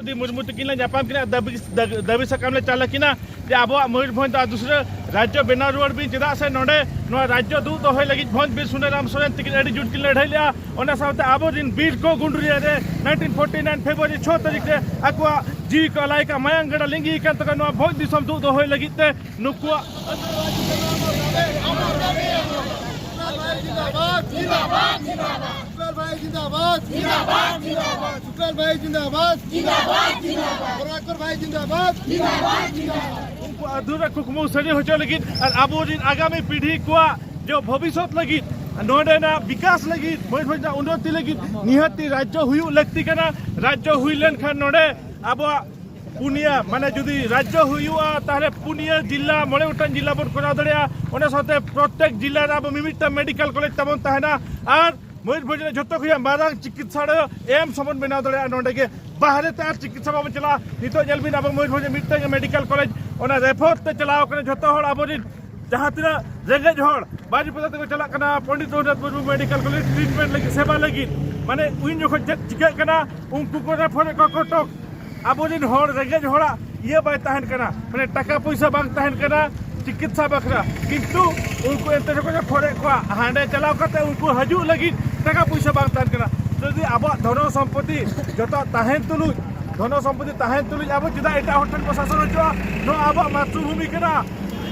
द्रौपदी मुर्मू तकिन नापाम किना दाबी साकाम ले चाला किना जे अब मयूरभंज दूसरे राज्य बेना रुआड़ भी चेदा से नोडे राज्य दू दोहय लगी भंज बीर सुनेराम सोरेन तकिन अड़ी जुट किन लड़ाई लिया ओना साथे आबो दिन बीर को गुंडरिया रे 1949 फेब्रुआरी 6 तारीख रे अकवा जी को लायका मयंग गड़ा लिंगी kan तक नो भंज दिसम दू दोहय लगी ते नुकुआ अधूरा कुकमु सड़ी हो लगी अब आगामी पीढ़ी को जो भविष्य लगी नोडेना विकास लगी मयूरभंज उन्नति लगी निहती राज्य हुई लगती कना राज्य हुई लेन खान नोडे अब पुनिया माने जुदी राज्य हुआ ताहले पुनिया जिला मोड़े उठान जिला बन करा दड़िया ओने साथे प्रत्येक जिला रे अब मिमिटा मेडिकल कॉलेज तमन ताहना और मयूरभंज जतो खिया मारांग चिकित्सालय एम समन बना दड़िया नोडे के बाहरे तार चिकित्सा बाबन चला नितो जेलबिन अब मयूरभंज मिटते मेडिकल कॉलेज ओना रेफर ते चलाव कने जतो हड़ अब जहाँ तना रेंगेज हड़ बाजीपदा तक चला कना Pandit Raghunath Murmu medical college treatment लगी सेवा लगी माने उन जो चिका कना उनको को रेफर को कटक अब रेंगेज हड़ा ये बाय तहन कना माने टाका पैसा बांग तहन कना चिकित्सा बखरा किंतु उनको एते को फोड़े को हांडे चलाव करते उनको हजू लगी टाका पैसा बांग तहन कना जदि अब धन सम्पत्ति जतो तहन तुलु धन सम्पत्ति तहन तुलु अब चिदा एटा होटल प्रशासन होजो नो अब मातृभूमि कना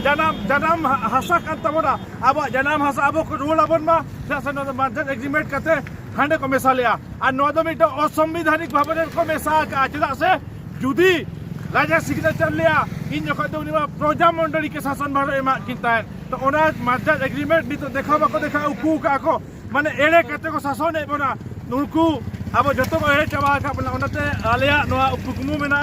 जनाम हासा कान तबना अब जनाम हासा अब को रूल अबन मा शासन मार्जन एग्रीमेंट करते हांडे को मेसा लिया और नोदमिट असंवैधानिक भाव को मेसा का चेदा से जुदी राजा सिग्नेचर लिया इन जखा तो उनिमा प्रजा मंडली के शासन भार एमा किंता तो ओना मार्जन एग्रीमेंट नी तो देखा बाको देखा उकू का को माने एड़े कते को शासन ए बना नुकू अब जतो को एड़े चबा का बना ओनते आलिया नोआ कुकमु मेना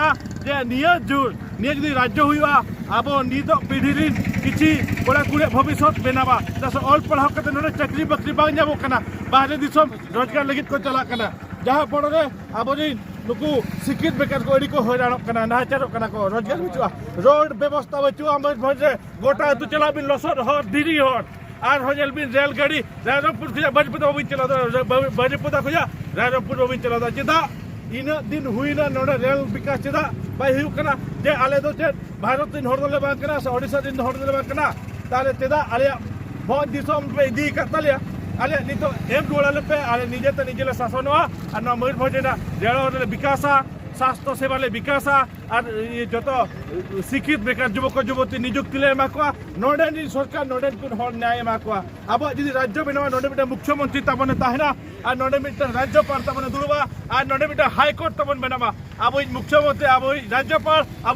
जे निया जुर निया जदी राज्य हुआ अब नितो पीढ़ी रिन किछि कोड़ा कुड़े भविष्य बेनाबा जस ऑल पढ़ाव कते नोने चाकरी बकरी बांग जाबो कना बाहरे दिसम रोजगार लगित को चला कना जहां पड़े अब नुकू शिक्षित बेकार को अड़ी को हैरान कना नाचार कना को रोजगार बचुआ रोड व्यवस्था बचुआ मयूरभंज गोटा तू चला बिन लसर हर धीरी हर और हजल बिन रेलगाड़ी रायरंगपुर खुजा बजपुदा बिन चला बजपुदा खुजा रायरंगपुर बिन चला चेदा इन दिन हुईना नोडे रेल विकास चेदा बाय हुई कना जे आले दो चे भारत दिन हरदले बांग कना से ओडिशा दिन हरदले बांग कना ताले चेदा आले भोज दिसम पे दी कतलिया आले नितो एम गोड़ाले पे आले निजे ते निजेले शासनवा और न मयूरभंजना रेल विकासा स्वास्थ्य सेवाले विकासा और ये जतो शिक्षित बेकार युवक युवती नियुक्ति ले माकुआ नोडे सरकार नोडे कुन हर न्याय माकुआ अब जदि राज्य बेनवा नोडे मिटा मुख्यमंत्री तबने ताहना और नोडे मिटा राज्यपाल तबने दुलबा और नोडे मिटा हाईकोर्ट तबन बेनामा अब मुख्यमंत्री अब राज्यपाल अब